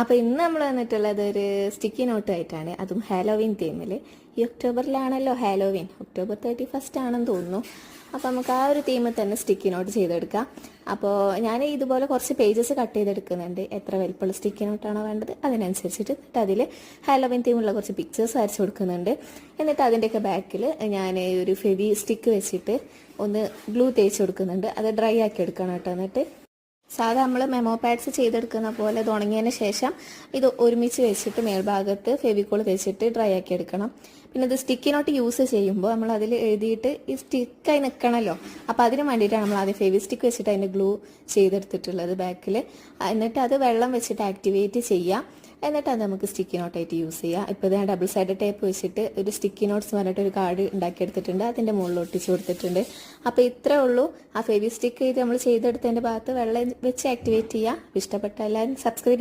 അപ്പോൾ ഇന്ന് നമ്മൾ വന്നിട്ടുള്ളത് ഒരു സ്റ്റിക്കി നോട്ട് ആയിട്ടാണ്, അതും ഹാലോവിൻ തീമിൽ. ഈ ഒക്ടോബറിലാണല്ലോ ഹാലോവിൻ, ഒക്ടോബർ 31 ആണെന്ന് തോന്നുന്നു. അപ്പോൾ നമുക്ക് ആ ഒരു തീമിൽ തന്നെ സ്റ്റിക്കി നോട്ട് ചെയ്തെടുക്കാം. അപ്പോൾ ഞാൻ ഇതുപോലെ കുറച്ച് പേജസ് കട്ട് ചെയ്തെടുക്കുന്നുണ്ട്. എത്ര വലിപ്പമുള്ള സ്റ്റിക്കി നോട്ടാണോ വേണ്ടത് അതിനനുസരിച്ചിട്ട്. എന്നിട്ട് അതിൽ ഹാലോവിൻ തീമുള്ള കുറച്ച് പിക്ചേഴ്സ് വരച്ച് കൊടുക്കുന്നുണ്ട്. എന്നിട്ട് അതിൻ്റെയൊക്കെ ബാക്കിൽ ഞാൻ ഒരു ഫെവി സ്റ്റിക്ക് വെച്ചിട്ട് ഒന്ന് ഗ്ലൂ തേച്ച് കൊടുക്കുന്നുണ്ട്. അത് ഡ്രൈ ആക്കി എടുക്കണം കേട്ടോ. എന്നിട്ട് സാധാ നമ്മൾ മെമോ പാഡ്സ് ചെയ്തെടുക്കുന്ന പോലെ ഇത് ഉണങ്ങിയതിന് ശേഷം ഇത് ഒരുമിച്ച് വെച്ചിട്ട് മേൽഭാഗത്ത് ഫെവിക്കോൾ തേച്ചിട്ട് ഡ്രൈ ആക്കി എടുക്കണം. പിന്നെ ഇത് സ്റ്റിക്കി നോട്ട് യൂസ് ചെയ്യുമ്പോൾ നമ്മൾ അതിൽ എഴുതിയിട്ട് ഈ സ്റ്റിക്കായി നിൽക്കണമല്ലോ. അപ്പോൾ അതിന് വേണ്ടിയിട്ടാണ് നമ്മൾ ആദ്യം ഫെവി സ്റ്റിക്ക് വെച്ചിട്ട് അതിൻ്റെ ഗ്ലൂ ചെയ്തെടുത്തിട്ടുള്ളത് ബാക്കിൽ. എന്നിട്ട് അത് വെള്ളം വെച്ചിട്ട് ആക്ടിവേറ്റ് ചെയ്യാം. എന്നിട്ട് അത് നമുക്ക് സ്റ്റിക്കി നോട്ടായിട്ട് യൂസ് ചെയ്യാം. ഇപ്പോൾ ഞാൻ ഡബിൾ സൈഡ് ടേപ്പ് വെച്ചിട്ട് ഒരു സ്റ്റിക്കി നോട്ട്സ് പറഞ്ഞിട്ട് ഒരു കാർഡ് ഉണ്ടാക്കിയെടുത്തിട്ടുണ്ട്. അതിൻ്റെ മുകളിൽ ഒട്ടിച്ച് കൊടുത്തിട്ടുണ്ട്. അപ്പോൾ ഇത്രേ ഉള്ളൂ. ആ ഫെവി സ്റ്റിക്ക് ഇത് നമ്മൾ ചെയ്തെടുത്തതിൻ്റെ ഭാഗത്ത് വെള്ളം വെച്ച് ആക്ടിവേറ്റ് ചെയ്യാം. ഇഷ്ടപ്പെട്ട എല്ലാവരും സബ്സ്ക്രൈബ്